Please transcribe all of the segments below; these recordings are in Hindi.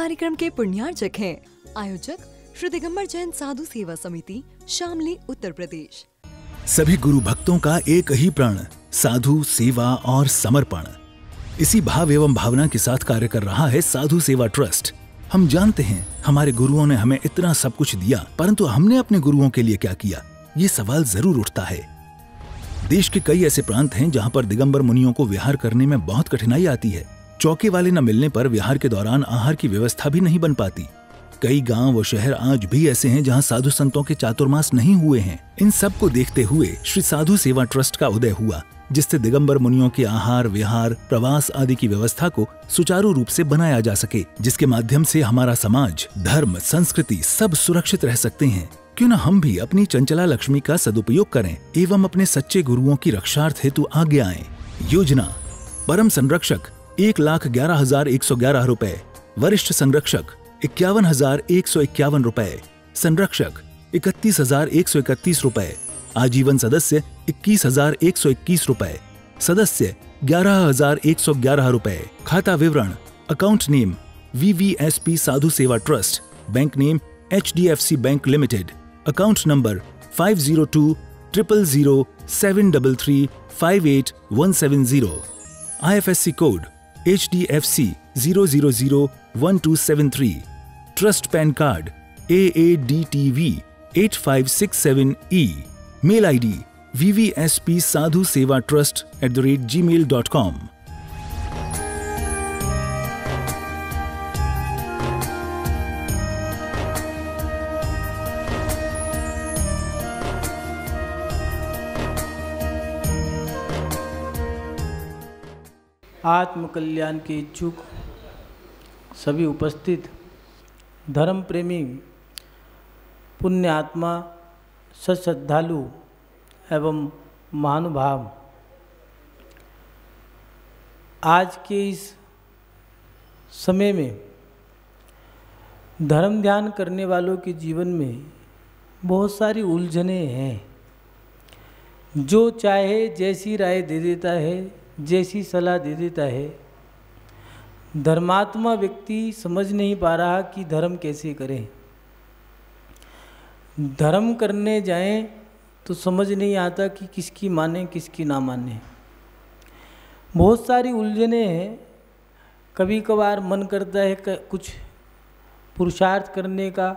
कार्यक्रम के पुण्यार्चक हैं आयोजक श्री दिगंबर जैन साधु सेवा समिति, शामली, उत्तर प्रदेश। सभी गुरु भक्तों का एक ही प्रण, साधु सेवा और समर्पण। इसी भाव एवं भावना के साथ कार्य कर रहा है साधु सेवा ट्रस्ट। हम जानते हैं हमारे गुरुओं ने हमें इतना सब कुछ दिया, परंतु हमने अपने गुरुओं के लिए क्या किया, ये सवाल जरूर उठता है। देश के कई ऐसे प्रांत हैं जहां पर दिगंबर मुनियों को विहार करने में बहुत कठिनाई आती है। चौके वाले न मिलने पर विहार के दौरान आहार की व्यवस्था भी नहीं बन पाती। कई गांव व शहर आज भी ऐसे हैं जहां साधु संतों के चातुर्मास नहीं हुए हैं। इन सब को देखते हुए श्री साधु सेवा ट्रस्ट का उदय हुआ, जिससे दिगंबर मुनियों के आहार, विहार, प्रवास आदि की व्यवस्था को सुचारू रूप से बनाया जा सके, जिसके माध्यम से हमारा समाज, धर्म, संस्कृति सब सुरक्षित रह सकते हैं। क्यों न हम भी अपनी चंचला लक्ष्मी का सदुपयोग करें एवं अपने सच्चे गुरुओं की रक्षार्थ हेतु आगे आएं। योजना: परम संरक्षक 1,11,111 रुपए, वरिष्ठ संरक्षक 51,151 रुपए, संरक्षक 31,131 रुपए, आजीवन सदस्य 21,121 रुपए, सदस्य 11,111 रुपए। खाता विवरण: account name VVSP Sadhu Seva trust, bank name HDFC bank limited, account number 50200073358170, IFSC code HDFC 0001273, trust PAN card AADTV 8567E, mail ID vvspsadhusevatrust@gmail.com। आत्म कल्याण के इच्छुक सभी उपस्थित धर्म प्रेमी पुण्य आत्मा, सश्रद्धालु एवं महानुभाव, आज के इस समय में धर्म ध्यान करने वालों के जीवन में बहुत सारी उलझनें हैं। जो चाहे जैसी राय दे देता है, जैसी सलाह दे देता है। धर्मात्मा व्यक्ति समझ नहीं पा रहा कि धर्म कैसे करें। धर्म करने जाएं तो समझ नहीं आता कि किसकी माने किसकी ना माने। बहुत सारी उलझनें हैं। कभी कभार मन करता है कुछ पुरुषार्थ करने का,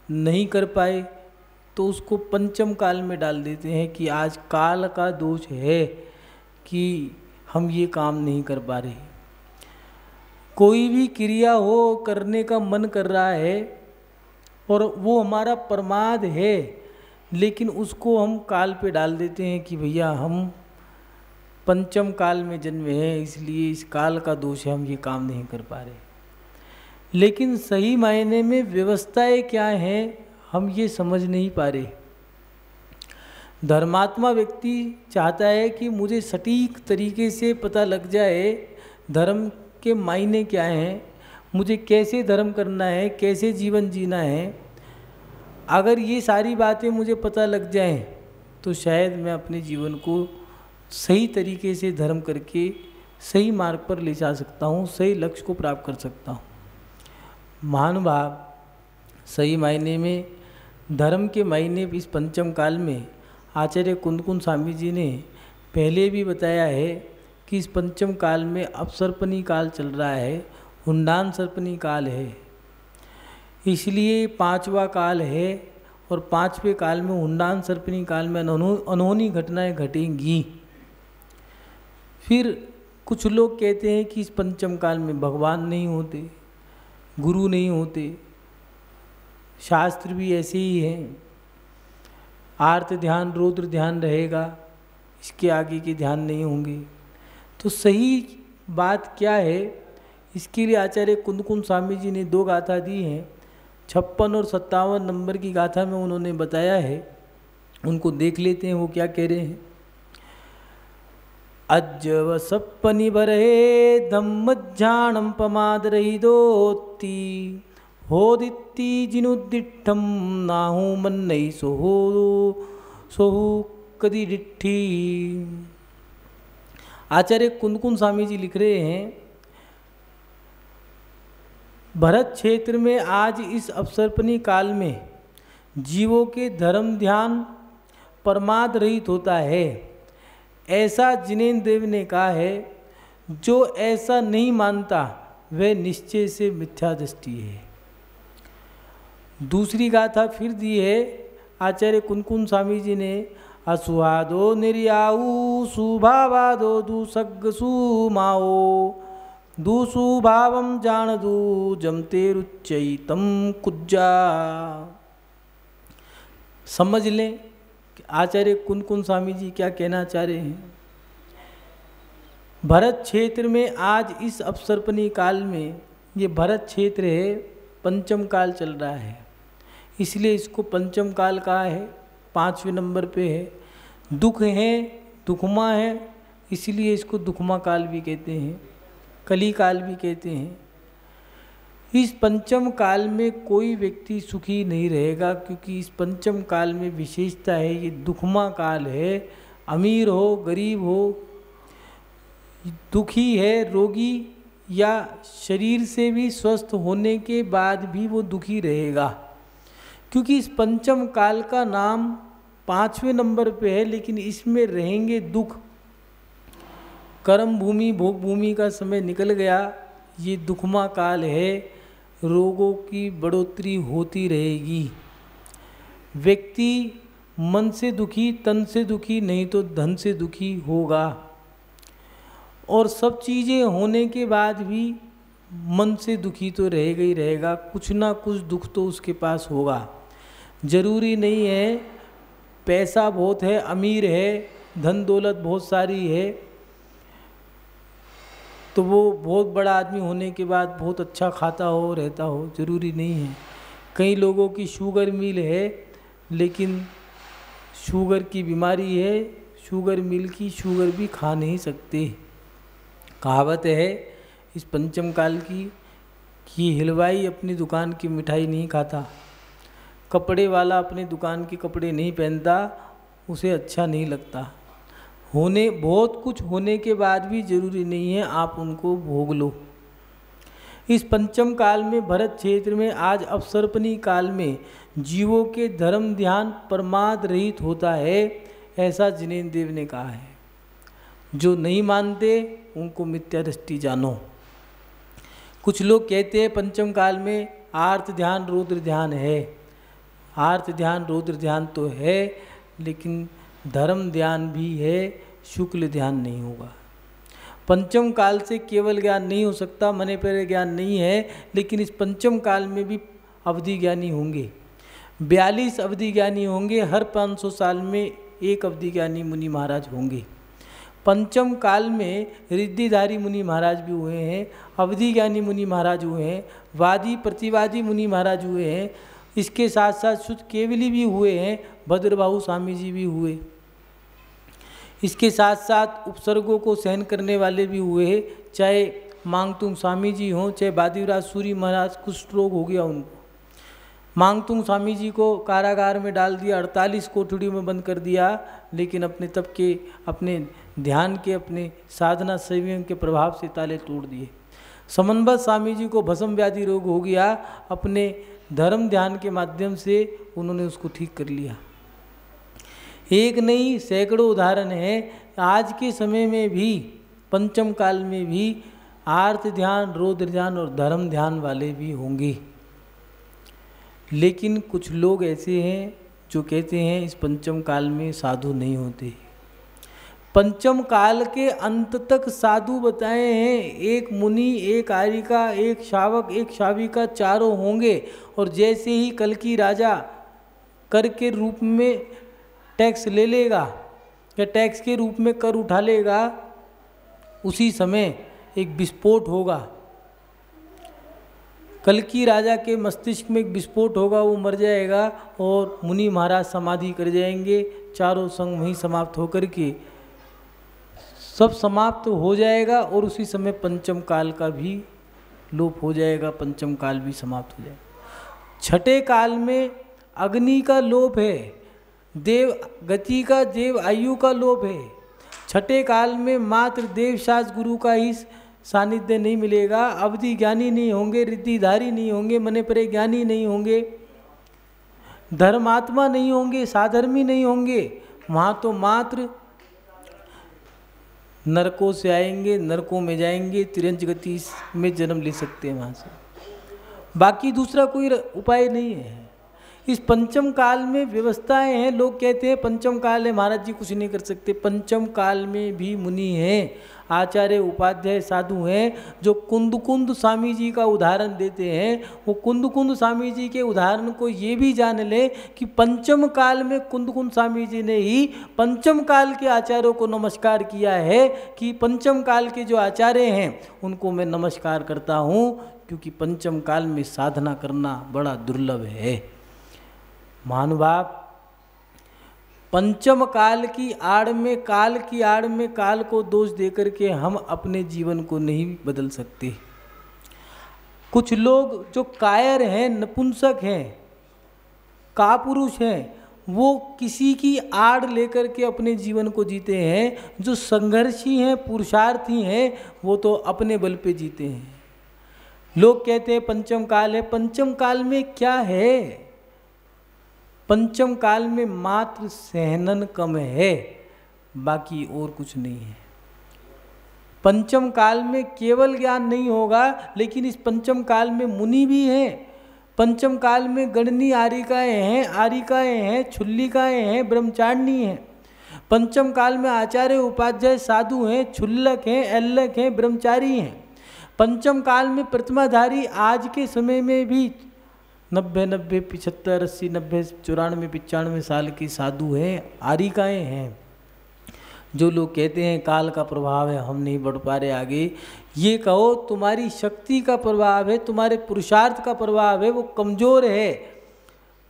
नहीं कर पाए तो उसको पंचम काल में डाल देते हैं कि आज काल का दोष है कि हम ये काम नहीं कर पा रहे। कोई भी क्रिया हो, करने का मन कर रहा है और वो हमारा प्रमाद है, लेकिन उसको हम काल पे डाल देते हैं कि भैया हम पंचम काल में जन्मे हैं, इसलिए इस काल का दोष है, हम ये काम नहीं कर पा रहे। लेकिन सही मायने में व्यवस्थाएं क्या हैं, हम ये समझ नहीं पा रहे। धर्मात्मा व्यक्ति चाहता है कि मुझे सटीक तरीके से पता लग जाए धर्म के मायने क्या हैं, मुझे कैसे धर्म करना है, कैसे जीवन जीना है। अगर ये सारी बातें मुझे पता लग जाएं तो शायद मैं अपने जीवन को सही तरीके से धर्म करके सही मार्ग पर ले जा सकता हूँ, सही लक्ष्य को प्राप्त कर सकता हूँ। महानुभाव, सही मायने में धर्म के मायने इस पंचम काल में आचार्य कुंदकुंद स्वामी जी ने पहले भी बताया है कि इस पंचम काल में अपसर्पणी काल चल रहा है, हुंडान सर्पणी काल है। इसलिए पांचवा काल है और पांचवें काल में हुंडान सर्पणी काल में अनहोनी घटनाएं घटेंगी। फिर कुछ लोग कहते हैं कि इस पंचम काल में भगवान नहीं होते, गुरु नहीं होते, शास्त्र भी ऐसे ही हैं, आर्त ध्यान, रौद्र ध्यान रहेगा, इसके आगे के ध्यान नहीं होंगे। तो सही बात क्या है, इसके लिए आचार्य कुंदकुंद स्वामी जी ने 2 गाथा दी हैं। 56 और 57 नंबर की गाथा में उन्होंने बताया है, उनको देख लेते हैं वो क्या कह रहे हैं। अज्जव सप्पनि बरहे धम्मज्ञानम पमाद रही दोती होदित्ति जिनुदिठम नाहू मन नहीं सोहू कदी डिठी। आचार्य कुंदकुंद स्वामी जी लिख रहे हैं भरत क्षेत्र में आज इस अवसर्पणी काल में जीवों के धर्म ध्यान परमाद रहित होता है, ऐसा जिनेन्द्र देव ने कहा है। जो ऐसा नहीं मानता वह निश्चय से मिथ्या दृष्टि है। दूसरी गाथा फिर दी है आचार्य कुनकुन स्वामी जी ने। असुहादो निर्याऊ सुभावादो दुसग सुमाओ दुसुभावम जान दू जमते रुच्चैतम कुज्जा। समझ लें कि आचार्य कुनकुन स्वामी जी क्या कहना चाह रहे हैं। भरत क्षेत्र में आज इस अवसर्पणी काल में, ये भरत क्षेत्र है, पंचम काल चल रहा है, इसलिए इसको पंचम काल कहा है। 5वें नंबर पे है। दुख है, दुखमा है, इसलिए इसको दुखमा काल भी कहते हैं, कली काल भी कहते हैं। इस पंचम काल में कोई व्यक्ति सुखी नहीं रहेगा, क्योंकि इस पंचम काल में विशेषता है, ये दुखमा काल है। अमीर हो, गरीब हो, दुखी है, रोगी या शरीर से भी स्वस्थ होने के बाद भी वो दुखी रहेगा, क्योंकि इस पंचम काल का नाम 5वें नंबर पे है, लेकिन इसमें रहेंगे दुख। कर्म भूमि भोग भूमि का समय निकल गया, ये दुखमा काल है, रोगों की बढ़ोतरी होती रहेगी। व्यक्ति मन से दुखी, तन से दुखी, नहीं तो धन से दुखी होगा। और सब चीज़ें होने के बाद भी मन से दुखी तो रहेगा ही रहेगा, कुछ ना कुछ दुख तो उसके पास होगा। जरूरी नहीं है पैसा बहुत है, अमीर है, धन दौलत बहुत सारी है, तो वो बहुत बड़ा आदमी होने के बाद बहुत अच्छा खाता हो, रहता हो, ज़रूरी नहीं है। कई लोगों की शुगर मिल है, लेकिन शुगर की बीमारी है, शुगर मिल की शुगर भी खा नहीं सकते। कहावत है इस पंचम काल की कि हलवाई अपनी दुकान की मिठाई नहीं खाता, कपड़े वाला अपनी दुकान के कपड़े नहीं पहनता, उसे अच्छा नहीं लगता। होने बहुत कुछ होने के बाद भी ज़रूरी नहीं है आप उनको भोग लो। इस पंचम काल में भरत क्षेत्र में आज अवसर्पणी काल में जीवों के धर्म ध्यान परमाद रहित होता है, ऐसा जिनेन्द्र देव ने कहा है। जो नहीं मानते उनको मिथ्या दृष्टि जानो। कुछ लोग कहते हैं पंचम काल में आर्त ध्यान रौद्र ध्यान है। आर्त ध्यान रौद्र ध्यान तो है, लेकिन धर्म ध्यान भी है, शुक्ल ध्यान नहीं होगा। पंचम काल से केवल ज्ञान नहीं हो सकता, मने पर ज्ञान नहीं है, लेकिन इस पंचम काल में भी अवधि ज्ञानी होंगे। 42 अवधि ज्ञानी होंगे, हर 500 साल में एक अवधि ज्ञानी मुनि महाराज होंगे। पंचम काल में रिद्धिधारी मुनि महाराज भी हुए हैं, अवधि ज्ञानी मुनि महाराज हुए हैं, वादी प्रतिवादी मुनि महाराज हुए हैं, इसके साथ साथ शुद्ध केवली भी हुए हैं, भद्रबाहु स्वामी जी भी हुए। इसके साथ साथ उपसर्गों को सहन करने वाले भी हुए हैं, चाहे मांगतुंग स्वामी जी हों, चाहे बादीवराज सूरी महाराज, कुष्ठ रोग हो गया उनको। मांगतुंग स्वामी जी को कारागार में डाल दिया, 48 कोठड़ी में बंद कर दिया, लेकिन अपने तप के, अपने ध्यान के, अपने साधना संयम के प्रभाव से ताले तोड़ दिए। समन्वत स्वामी जी को भस्म व्याधि रोग हो गया, अपने धर्म ध्यान के माध्यम से उन्होंने उसको ठीक कर लिया। एक नहीं सैकड़ों उदाहरण है। आज के समय में भी पंचम काल में भी आर्त ध्यान, रौद्र ध्यान और धर्म ध्यान वाले भी होंगे। लेकिन कुछ लोग ऐसे हैं जो कहते हैं इस पंचम काल में साधु नहीं होते। पंचम काल के अंत तक साधु बताए हैं, एक मुनि, एक आर्यिका, एक शावक, एक शाविका, चारों होंगे। और जैसे ही कल की राजा कर के रूप में टैक्स ले लेगा या टैक्स के रूप में कर उठा लेगा, उसी समय एक विस्फोट होगा। कल की राजा के मस्तिष्क में एक विस्फोट होगा, वो मर जाएगा और मुनि महाराज समाधि कर जाएंगे। चारों संग वहीं समाप्त होकर के सब समाप्त हो जाएगा और उसी समय पंचम काल का भी लोप हो जाएगा, पंचम काल भी समाप्त हो जाएगा। छठे काल में अग्नि का लोप है, देव गति का, देव आयु का लोप है। छठे काल में मात्र देवशास गुरु का ही सानिध्य नहीं मिलेगा, अवधि ज्ञानी नहीं होंगे, रिद्धिधारी नहीं होंगे, मने परे ज्ञानी नहीं होंगे, धर्मात्मा नहीं होंगे, साधर्मी नहीं होंगे, वहाँ तो मात्र नरकों से आएंगे, नरकों में जाएंगे, तिरंज गति में जन्म ले सकते हैं वहाँ से, बाकी दूसरा कोई उपाय नहीं है। इस पंचम काल में व्यवस्थाएं हैं। लोग कहते हैं पंचम काल है, महाराज जी कुछ नहीं कर सकते। पंचम काल में भी मुनि हैं, आचार्य उपाध्याय साधु हैं, जो कुंद स्वामी जी का उदाहरण देते हैं। वो कुंद स्वामी जी के उदाहरण को ये भी जान ले कि पंचम काल में कुंद स्वामी जी ने ही पंचम काल के आचार्यों को नमस्कार किया है कि पंचम काल के जो आचार्य हैं उनको मैं नमस्कार करता हूँ, क्योंकि पंचम काल में साधना करना बड़ा दुर्लभ है। महानुभाव, पंचम काल की आड़ में, काल की आड़ में काल को दोष देकर के हम अपने जीवन को नहीं बदल सकते। कुछ लोग जो कायर हैं, नपुंसक हैं, कापुरुष हैं, वो किसी की आड़ लेकर के अपने जीवन को जीते हैं। जो संघर्षी हैं, पुरुषार्थी हैं, वो तो अपने बल पे जीते हैं। लोग कहते हैं पंचम काल है। पंचम काल में क्या है? पंचम काल में मात्र सहनन कम है, बाकी और कुछ नहीं है। पंचम काल में केवल ज्ञान नहीं होगा, लेकिन इस पंचम काल में मुनि भी हैं। पंचम काल में गणनी आरिकाएँ हैं, छुल्लिकाएँ हैं, ब्रह्मचारिणी हैं। पंचम काल में आचार्य उपाध्याय साधु हैं, छुल्लक हैं, एल्लक हैं, ब्रह्मचारी हैं। पंचम काल में प्रतिमाधारी आज के समय में भी 90, 75, 80, 90, 94, 95 साल की साधु हैं, आरिकाएँ हैं। जो लोग कहते हैं काल का प्रभाव है, हम नहीं बढ़ पा रहे आगे, ये कहो तुम्हारी शक्ति का प्रभाव है, तुम्हारे पुरुषार्थ का प्रभाव है, वो कमज़ोर है।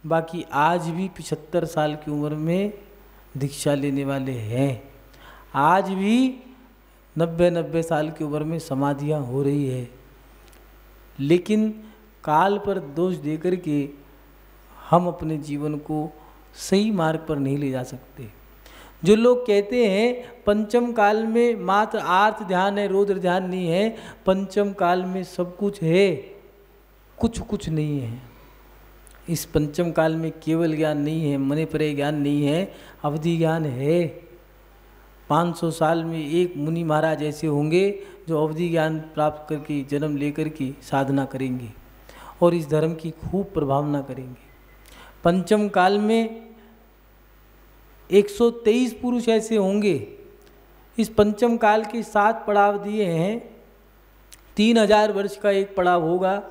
बाकी आज भी 75 साल की उम्र में दीक्षा लेने वाले हैं। आज भी 90 साल की उम्र में समाधियाँ हो रही है। लेकिन काल पर दोष देकर के हम अपने जीवन को सही मार्ग पर नहीं ले जा सकते। जो लोग कहते हैं पंचम काल में मात्र आर्त ध्यान है, रौद्र ध्यान नहीं है, पंचम काल में सब कुछ है, कुछ नहीं है। इस पंचम काल में केवल ज्ञान नहीं है, मने परे ज्ञान नहीं है, अवधि ज्ञान है। 500 साल में एक मुनि महाराज ऐसे होंगे जो अवधि ज्ञान प्राप्त करके जन्म लेकर के साधना करेंगे और इस धर्म की खूब प्रभावना करेंगे। पंचम काल में 123 पुरुष ऐसे होंगे। इस पंचम काल के 7 पड़ाव दिए हैं। 3000 वर्ष का एक पड़ाव होगा,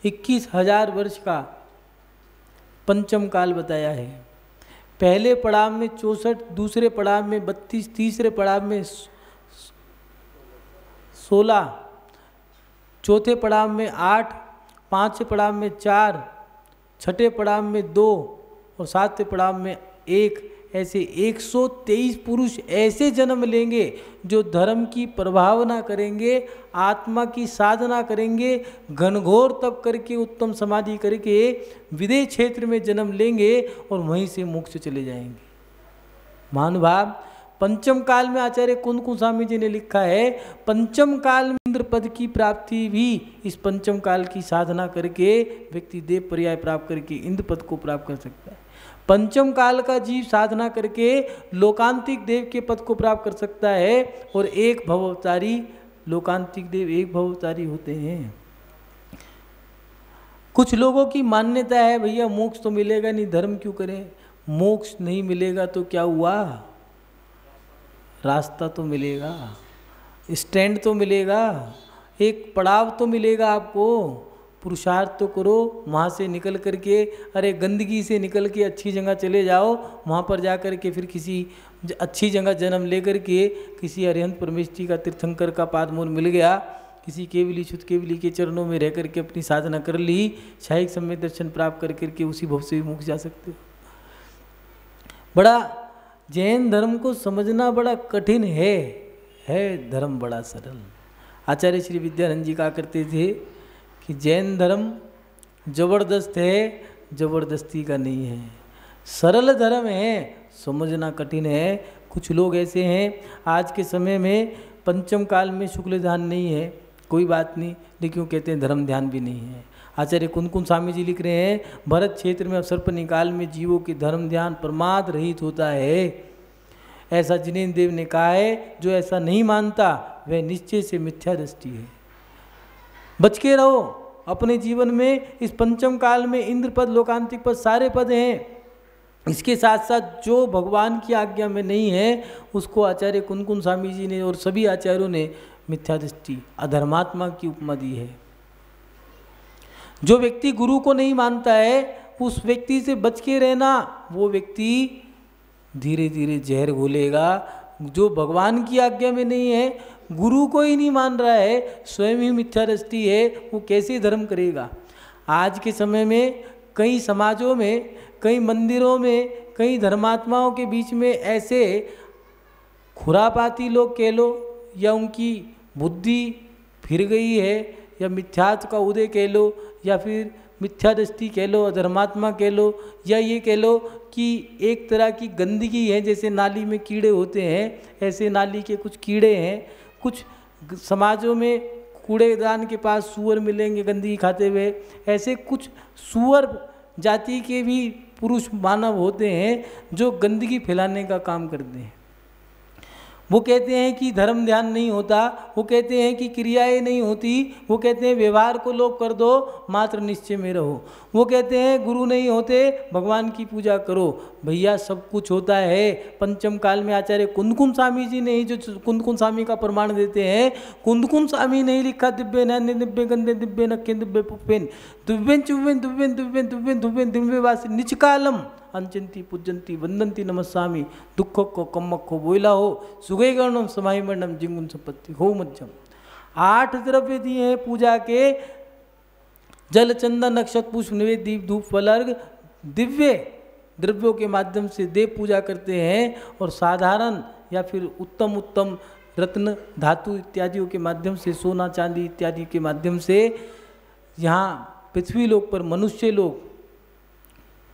21,000 वर्ष का पंचम काल बताया है। पहले पड़ाव में 64, दूसरे पड़ाव में 32, तीसरे पड़ाव में 16, चौथे पड़ाव में 8, पांचवें पड़ाव में 4, छठे पड़ाव में 2 और सातवें पड़ाव में 1। ऐसे 123 पुरुष ऐसे जन्म लेंगे जो धर्म की प्रभावना करेंगे, आत्मा की साधना करेंगे, घनघोर तप करके, उत्तम समाधि करके विदेह क्षेत्र में जन्म लेंगे और वहीं से मोक्ष चले जाएंगे। महानुभाव, पंचम काल में आचार्य कुंद स्वामी जी ने लिखा है, पंचम काल में इंद्र पद की प्राप्ति भी इस पंचम काल की साधना करके व्यक्ति देव पर्याय प्राप्त करके इंद्र पद को प्राप्त कर सकता है। पंचम काल का जीव साधना करके लोकांतिक देव के पद को प्राप्त कर सकता है और एक भवअवतारी, लोकांतिक देव एक भवअवतारी होते हैं। कुछ लोगों की मान्यता है भैया मोक्ष तो मिलेगा नहीं, धर्म क्यों करें। मोक्ष नहीं मिलेगा तो क्या हुआ, रास्ता तो मिलेगा, स्टैंड तो मिलेगा, एक पड़ाव तो मिलेगा आपको। पुरुषार्थ तो करो, वहाँ से निकल करके, अरे गंदगी से निकल के अच्छी जगह चले जाओ, वहाँ पर जा कर के फिर किसी अच्छी जगह जन्म ले करके किसी अरिहंत परमेष्ठी का तीर्थंकर का पादमूल मिल गया, किसी केवली शुद्ध केवली के चरणों में रह करके अपनी साधना कर ली, शाहीक सम्यक दर्शन प्राप्त कर करके उसी भव से भी मुक्त जा सकते हो। बड़ा जैन धर्म को समझना बड़ा कठिन है धर्म बड़ा सरल। आचार्य श्री विद्यानंद जी कहा करते थे कि जैन धर्म जबरदस्त है, जबरदस्ती का नहीं है, सरल धर्म है, समझना कठिन है। कुछ लोग ऐसे हैं आज के समय में पंचम काल में शुक्ल ध्यान नहीं है, कोई बात नहीं, लेकिन वो कहते हैं धर्म ध्यान भी नहीं है। आचार्य कुंदकुंद स्वामी जी लिख रहे हैं, भरत क्षेत्र में अवसर पर निकाल में जीवों की धर्म ध्यान प्रमाद रहित होता है। ऐसा जिनेन्द्र देव ने कहा है, जो ऐसा नहीं मानता वह निश्चय से मिथ्या दृष्टि है। बच के रहो अपने जीवन में। इस पंचम काल में इंद्र पद, लोकांतिक पद, सारे पद हैं। इसके साथ साथ जो भगवान की आज्ञा में नहीं है उसको आचार्य कुंदकुंद स्वामी जी ने और सभी आचार्यों ने मिथ्या दृष्टि, अधर्मात्मा की उपमा दी है। जो व्यक्ति गुरु को नहीं मानता है उस व्यक्ति से बच के रहना। वो व्यक्ति धीरे धीरे जहर घोलेगा। जो भगवान की आज्ञा में नहीं है, गुरु को ही नहीं मान रहा है, स्वयं ही मिथ्या दृष्टि है, वो कैसे धर्म करेगा। आज के समय में कई समाजों में, कई मंदिरों में, कई धर्मात्माओं के बीच में ऐसे खुरापाती लोग कह लो, या उनकी बुद्धि फिर गई है, या मिथ्यात्व का उदय कह लो, या फिर मिथ्या दृष्टि कह लो, अधर्मात्मा कह लो, या ये कह लो कि एक तरह की गंदगी है। जैसे नाली में कीड़े होते हैं, ऐसे नाली के कुछ कीड़े हैं। कुछ समाजों में कूड़ेदान के पास सूअर मिलेंगे गंदगी खाते हुए। ऐसे कुछ सूअर जाति के भी पुरुष मानव होते हैं जो गंदगी फैलाने का काम करते हैं। वो कहते हैं कि धर्म ध्यान नहीं होता, वो कहते हैं कि क्रियाएं नहीं होती, वो कहते हैं व्यवहार को लोप कर दो, मात्र निश्चय में रहो। वो कहते हैं गुरु नहीं होते, भगवान की पूजा करो। भैया सब कुछ होता है। पंचम काल में आचार्य कुंदकुंद स्वामी जी ने ही जो कुंदकुंद स्वामी का प्रमाण देते हैं, कुंदकुंद स्वामी नहीं लिखा दिव्य नैन्य दिव्य गंधे दिव्य नखे दिव्य पुप्पेन दिव्यन चुव्वेन दिव्यन दिव्यन दिव्यन दिव्यन दिव्यवासी निचकालम अंचंती पूजंती वंदंती नमस्वामी दुख को कम्मक हो बोला हो सुगय गणम समाहि मंडम जिंगुन संपत्ति हो मज्जम। 8 द्रव्य दिए हैं पूजा के, जल चंदन नक्षत्र पुष्प निवेद दीप धूप फल अर्घ। दिव्य द्रव्यों के माध्यम से देव पूजा करते हैं, और साधारण या फिर उत्तम उत्तम रत्न धातु इत्यादियों के माध्यम से, सोना चांदी इत्यादि के माध्यम से यहाँ पृथ्वी लोक पर मनुष्य लोग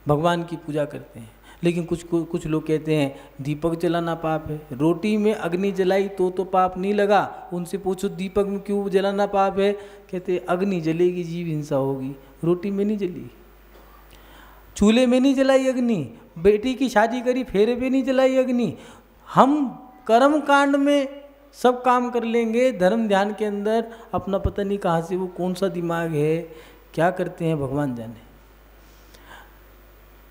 भगवान की पूजा करते हैं। लेकिन कुछ लोग कहते हैं दीपक जलाना पाप है। रोटी में अग्नि जलाई तो पाप नहीं लगा। उनसे पूछो दीपक में क्यों जलाना पाप है, कहते अग्नि जलेगी जीव हिंसा होगी। रोटी में नहीं जली, चूल्हे में नहीं जलाई अग्नि, बेटी की शादी करी फेरे पे नहीं जलाई अग्नि। हम कर्म कांड में सब काम कर लेंगे, धर्म ध्यान के अंदर अपना पता नहीं कहाँ से वो कौन सा दिमाग है, क्या करते हैं भगवान जाने।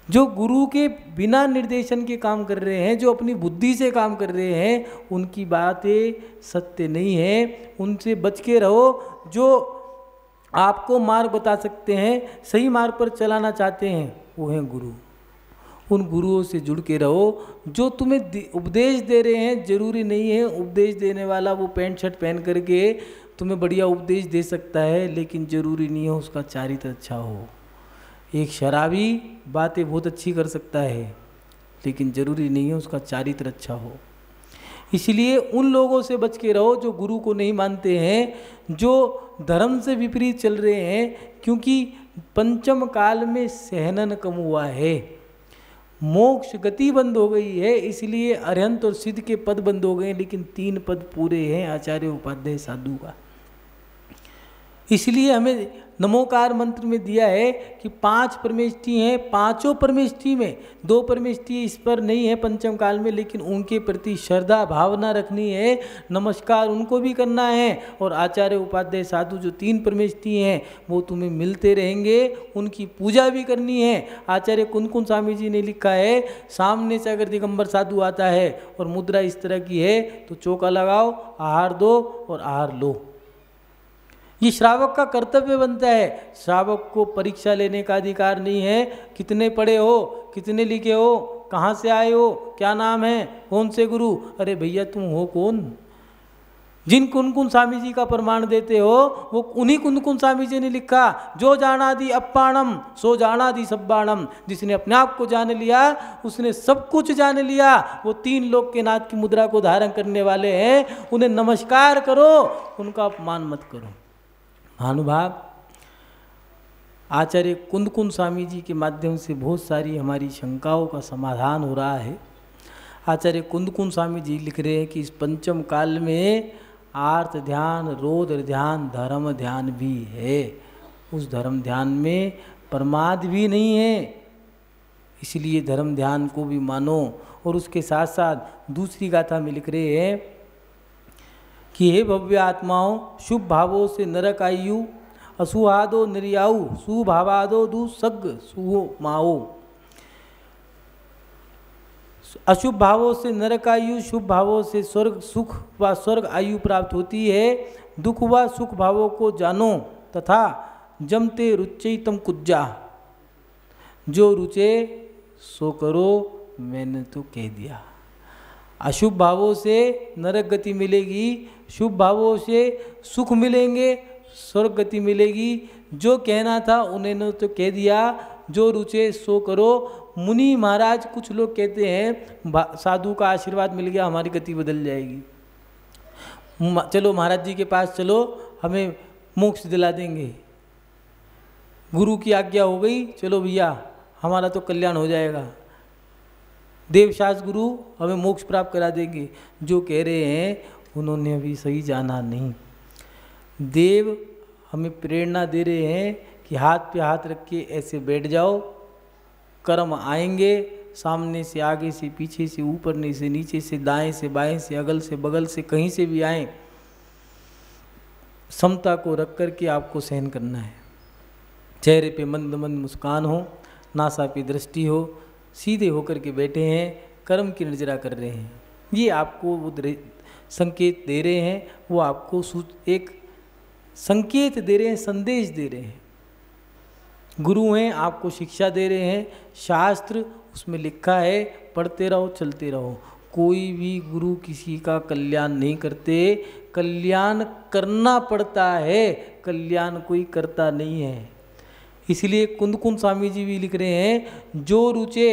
जो गुरु के बिना निर्देशन के काम कर रहे हैं, जो अपनी बुद्धि से काम कर रहे हैं, उनकी बातें सत्य नहीं है। उनसे बच के रहो। जो आपको मार्ग बता सकते हैं, सही मार्ग पर चलाना चाहते हैं, वो हैं गुरु। उन गुरुओं से जुड़ के रहो। जो तुम्हें उपदेश दे रहे हैं, जरूरी नहीं है उपदेश देने वाला वो पैंट शर्ट पहन करके तुम्हें बढ़िया उपदेश दे सकता है, लेकिन जरूरी नहीं है उसका चरित्र अच्छा हो। एक शराबी बातें बहुत अच्छी कर सकता है, लेकिन जरूरी नहीं है उसका चरित्र अच्छा हो। इसलिए उन लोगों से बच के रहो जो गुरु को नहीं मानते हैं, जो धर्म से विपरीत चल रहे हैं। क्योंकि पंचम काल में सहनन कम हुआ है, मोक्ष गति बंद हो गई है, इसलिए अरहंत और सिद्ध के पद बंद हो गए, लेकिन 3 पद पूरे हैं आचार्य उपाध्याय साधु का। इसलिए हमें नमोकार मंत्र में दिया है कि 5 परमेष्ठी हैं, 5 परमेष्ठी में 2 परमेष्ठी इस पर नहीं है पंचम काल में, लेकिन उनके प्रति श्रद्धा भावना रखनी है, नमस्कार उनको भी करना है। और आचार्य उपाध्याय साधु जो 3 परमेष्ठी हैं वो तुम्हें मिलते रहेंगे, उनकी पूजा भी करनी है। आचार्य कुंदकुंद स्वामी जी ने लिखा है, सामने से अगर दिगंबर साधु आता है और मुद्रा इस तरह की है तो चौका लगाओ, आहार दो और आहार लो। ये श्रावक का कर्तव्य बनता है। श्रावक को परीक्षा लेने का अधिकार नहीं है। कितने पढ़े हो, कितने लिखे हो, कहाँ से आए हो, क्या नाम है, कौन से गुरु। अरे भैया तुम हो कौन? जिन कुंदकुंद स्वामी जी का प्रमाण देते हो वो उन्हीं कुंदकुंद स्वामी जी ने लिखा, जो जानादि अप्पाणम सो जानादि सब्बाणम। जिसने अपने आप को जान लिया उसने सब कुछ जान लिया। वो 3 लोक के नाथ की मुद्रा को धारण करने वाले हैं, उन्हें नमस्कार करो, उनका अपमान मत करो। महानुभाव, आचार्य कुंदकुंद स्वामी जी के माध्यम से बहुत सारी हमारी शंकाओं का समाधान हो रहा है। आचार्य कुंदकुंद स्वामी जी लिख रहे हैं कि इस पंचम काल में आर्त ध्यान, रौद्र ध्यान, धर्म ध्यान भी है। उस धर्म ध्यान में प्रमाद भी नहीं है, इसलिए धर्म ध्यान को भी मानो। और उसके साथ साथ दूसरी गाथा में लिख रहे हैं कि हे भव्य आत्माओं, शुभ भावों से नरक आयु, असुहादो निर्याऊ, सुभावादो दुसग सुहो माओ। अशुभ भावों से नरक आयु, शुभ भावों से स्वर्ग सुख व स्वर्ग आयु प्राप्त होती है। दुख व सुख भावों को जानो तथा जमते रुचि तम कुज्जा, जो रुचे सो करो, मैंने तो कह दिया। अशुभ भावों से नरक गति मिलेगी, शुभ भावों से सुख मिलेंगे, स्वर्ग गति मिलेगी। जो कहना था उन्होंने तो कह दिया, जो रुचे सो करो। मुनि महाराज, कुछ लोग कहते हैं साधु का आशीर्वाद मिल गया हमारी गति बदल जाएगी, चलो महाराज जी के पास चलो, हमें मोक्ष दिला देंगे। गुरु की आज्ञा हो गई, चलो भैया हमारा तो कल्याण हो जाएगा, देवशास्त्र गुरु हमें मोक्ष प्राप्त करा देंगे। जो कह रहे हैं उन्होंने अभी सही जाना नहीं। देव हमें प्रेरणा दे रहे हैं कि हाथ पे हाथ रख के ऐसे बैठ जाओ, कर्म आएंगे सामने से, आगे से, पीछे से, ऊपर से, नीचे से, दाएं से, बाएं से, अगल से, बगल से, कहीं से भी आए, समता को रख कर के आपको सहन करना है। चेहरे पे मंद मंद मुस्कान हो, नासा पे दृष्टि हो, सीधे होकर के बैठे हैं, कर्म की निर्जरा कर रहे हैं। ये आपको वो संकेत दे रहे हैं, वो आपको एक संकेत दे रहे हैं, संदेश दे रहे हैं। गुरु हैं, आपको शिक्षा दे रहे हैं। शास्त्र उसमें लिखा है, पढ़ते रहो, चलते रहो। कोई भी गुरु किसी का कल्याण नहीं करते, कल्याण करना पड़ता है, कल्याण कोई करता नहीं है। इसलिए कुंद कुंद स्वामी जी भी लिख रहे हैं, जो रुचे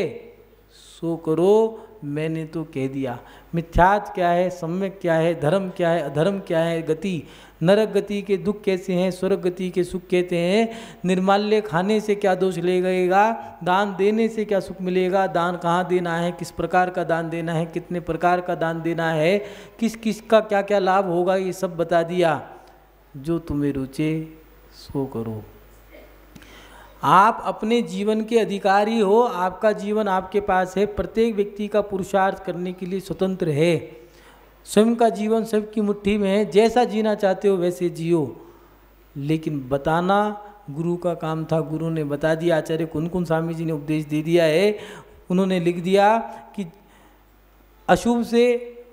सो करो, मैंने तो कह दिया। मिथ्यात्व क्या है, सम्यक क्या है, धर्म क्या है, अधर्म क्या है, गति, नरक गति के दुख कैसे हैं, स्वर्ग गति के सुख कहते हैं। निर्माल्य खाने से क्या दोष लगेगा, दान देने से क्या सुख मिलेगा, दान कहाँ देना है, किस प्रकार का दान देना है, कितने प्रकार का दान देना है, किस किस का क्या क्या लाभ होगा, ये सब बता दिया। जो तुम्हें रुचे सो करो। आप अपने जीवन के अधिकारी हो, आपका जीवन आपके पास है। प्रत्येक व्यक्ति का पुरुषार्थ करने के लिए स्वतंत्र है। स्वयं का जीवन सबकी मुट्ठी में है, जैसा जीना चाहते हो वैसे जियो। लेकिन बताना गुरु का काम था, गुरु ने बता दिया। आचार्य कुंद कुंद स्वामी जी ने उपदेश दे दिया है। उन्होंने लिख दिया कि अशुभ से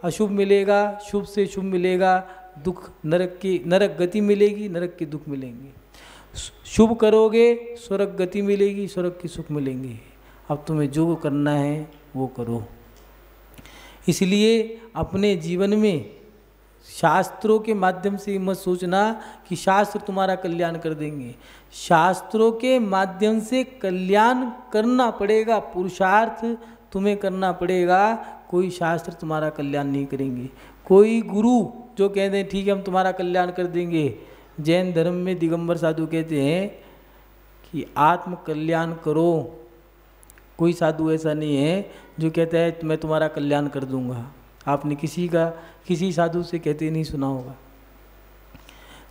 अशुभ मिलेगा, शुभ से शुभ मिलेगा, दुख नरक गति मिलेगी, नरक के दुख मिलेंगे। शुभ करोगे स्वर्ग गति मिलेगी, स्वर्ग के सुख मिलेंगे। अब तुम्हें जो करना है वो करो। इसलिए अपने जीवन में शास्त्रों के माध्यम से मत सोचना कि शास्त्र तुम्हारा कल्याण कर देंगे। शास्त्रों के माध्यम से कल्याण करना पड़ेगा, पुरुषार्थ तुम्हें करना पड़ेगा। कोई शास्त्र तुम्हारा कल्याण नहीं करेंगे। कोई गुरु जो कहते हैं ठीक है हम तुम्हारा कल्याण कर देंगे। जैन धर्म में दिगंबर साधु कहते हैं कि आत्म कल्याण करो। कोई साधु ऐसा नहीं है जो कहता है मैं तुम्हारा कल्याण कर दूंगा। आपने किसी साधु से कहते नहीं सुना होगा।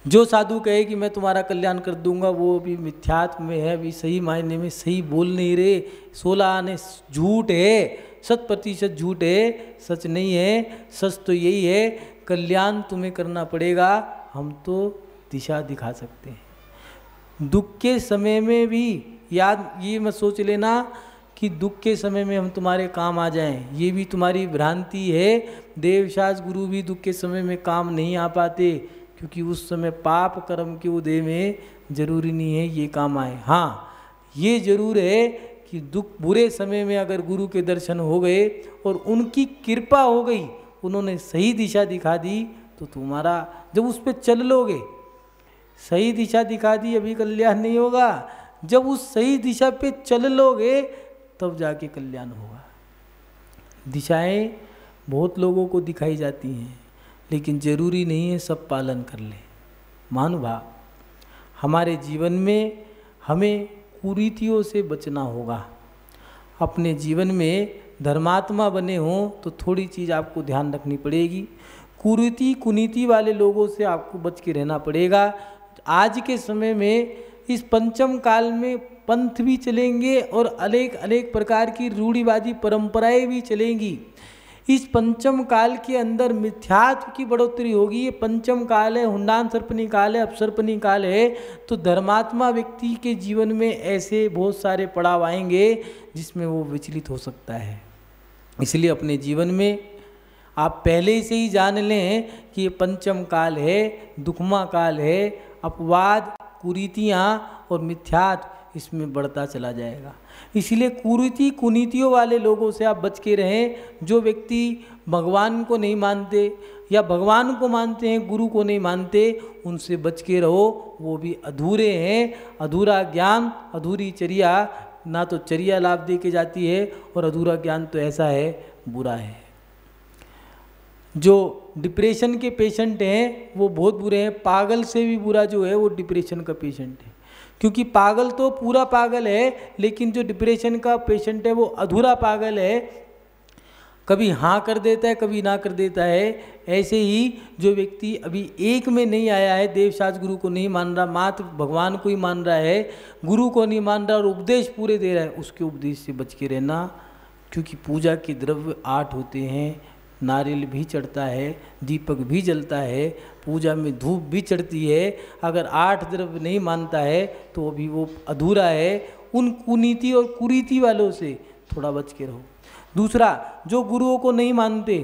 जो साधु कहे कि मैं तुम्हारा कल्याण कर दूंगा वो अभी मिथ्यात्व में है, अभी सही मायने में सही बोल नहीं रहे। 16 आने झूठ है, 100% झूठ है, सच नहीं है। सच तो यही है कल्याण तुम्हें करना पड़ेगा। हम तो दिशा दिखा सकते हैं। दुख के समय में भी ये मत सोच लेना कि दुख के समय में हम तुम्हारे काम आ जाएं, ये भी तुम्हारी भ्रांति है। देवशास्त्र गुरु भी दुख के समय में काम नहीं आ पाते, क्योंकि उस समय पाप कर्म के उदय में जरूरी नहीं है ये काम आए। हाँ ये जरूर है कि दुख बुरे समय में अगर गुरु के दर्शन हो गए और उनकी कृपा हो गई, उन्होंने सही दिशा दिखा दी, तो तुम्हारा जब उस पर चल लोगे, सही दिशा दिखा दी अभी कल्याण नहीं होगा। जब उस सही दिशा पे चल लोगे तब जाके कल्याण होगा। दिशाएं बहुत लोगों को दिखाई जाती हैं, लेकिन जरूरी नहीं है सब पालन कर ले। महानुभाव, हमारे जीवन में हमें कुरीतियों से बचना होगा। अपने जीवन में धर्मात्मा बने हों तो थोड़ी चीज़ आपको ध्यान रखनी पड़ेगी। कुरीति कुनीति वाले लोगों से आपको बच के रहना पड़ेगा। आज के समय में इस पंचम काल में पंथ भी चलेंगे और अनेक अनेक प्रकार की रूढ़िवादी परंपराएं भी चलेंगी। इस पंचम काल के अंदर मिथ्यात्व की बढ़ोतरी होगी। ये पंचम काल है, हुंडान सर्पनी काल है, अपसर्पनी काल है। तो धर्मात्मा व्यक्ति के जीवन में ऐसे बहुत सारे पड़ाव आएंगे जिसमें वो विचलित हो सकता है। इसलिए अपने जीवन में आप पहले से ही जान लें कि ये पंचम काल है, दुखमा काल है। अपवाद, कुरीतियाँ और मिथ्यात्व इसमें बढ़ता चला जाएगा। इसलिए कुरीति कुनीतियों वाले लोगों से आप बच के रहें। जो व्यक्ति भगवान को नहीं मानते या भगवान को मानते हैं, गुरु को नहीं मानते, उनसे बच के रहो। वो भी अधूरे हैं। अधूरा ज्ञान, अधूरी चर्या, ना तो चर्या लाभ दे के जाती है और अधूरा ज्ञान तो ऐसा है, बुरा है। जो डिप्रेशन के पेशेंट हैं वो बहुत बुरे हैं। पागल से भी बुरा जो है वो डिप्रेशन का पेशेंट है, क्योंकि पागल तो पूरा पागल है, लेकिन जो डिप्रेशन का पेशेंट है वो अधूरा पागल है। कभी हाँ कर देता है, कभी ना कर देता है। ऐसे ही जो व्यक्ति अभी एक में नहीं आया है, देवशास्त्र गुरु को नहीं मान रहा, मात्र भगवान को ही मान रहा है, गुरु को नहीं मान रहा और उपदेश पूरे दे रहा है, उसके उपदेश से बच के रहना। क्योंकि पूजा के द्रव्य 8 होते हैं। नारियल भी चढ़ता है, दीपक भी जलता है, पूजा में धूप भी चढ़ती है। अगर 8 द्रव्य नहीं मानता है तो अभी वो अधूरा है। उन कुनीति और कुरीति वालों से थोड़ा बच के रहो। दूसरा, जो गुरुओं को नहीं मानते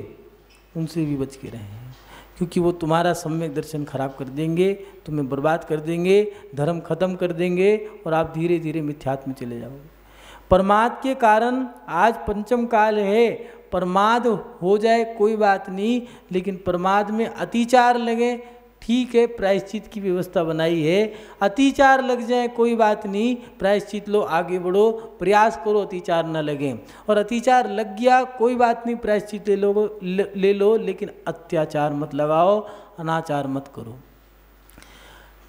उनसे भी बच के रहें, क्योंकि वो तुम्हारा सम्यक दर्शन खराब कर देंगे, तुम्हें बर्बाद कर देंगे, धर्म खत्म कर देंगे और आप धीरे धीरे मिथ्यात्व में चले जाओगे। प्रमाद के कारण आज पंचम काल है। प्रमाद हो जाए कोई बात नहीं, लेकिन प्रमाद में अतिचार लगे, ठीक है, प्रायश्चित की व्यवस्था बनाई है। अतिचार लग जाए कोई बात नहीं, प्रायश्चित लो, आगे बढ़ो, प्रयास करो अतिचार न लगे। और अतिचार लग गया कोई बात नहीं, प्रायश्चित ले लो, लेकिन अत्याचार मत लगाओ, अनाचार मत करो।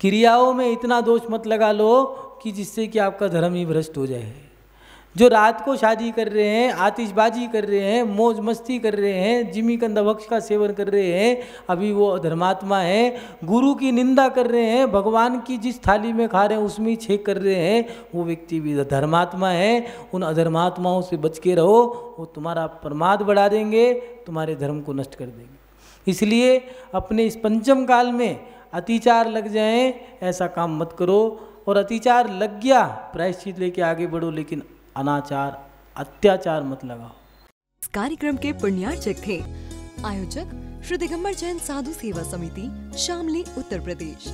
क्रियाओं में इतना दोष मत लगा लो कि जिससे कि आपका धर्म ही भ्रष्ट हो जाए। जो रात को शादी कर रहे हैं, आतिशबाजी कर रहे हैं, मौज मस्ती कर रहे हैं, जिमी कंदभक्ष का सेवन कर रहे हैं, अभी वो अधर्मात्मा है। गुरु की निंदा कर रहे हैं, भगवान की जिस थाली में खा रहे हैं उसमें ही छेक कर रहे हैं, वो व्यक्ति भी अधर्मात्मा है। उन अधर्मात्माओं से बच के रहो, वो तुम्हारा प्रमाद बढ़ा देंगे, तुम्हारे धर्म को नष्ट कर देंगे। इसलिए अपने इस पंचम काल में अतिचार लग जाए ऐसा काम मत करो। और अतिचार लग गया, प्रायश्चित लेके आगे बढ़ो, लेकिन अनाचार अत्याचार मत लगाओ। इस कार्यक्रम के पुण्यार्चक थे आयोजक श्री दिगंबर जैन साधु सेवा समिति, शामली, उत्तर प्रदेश।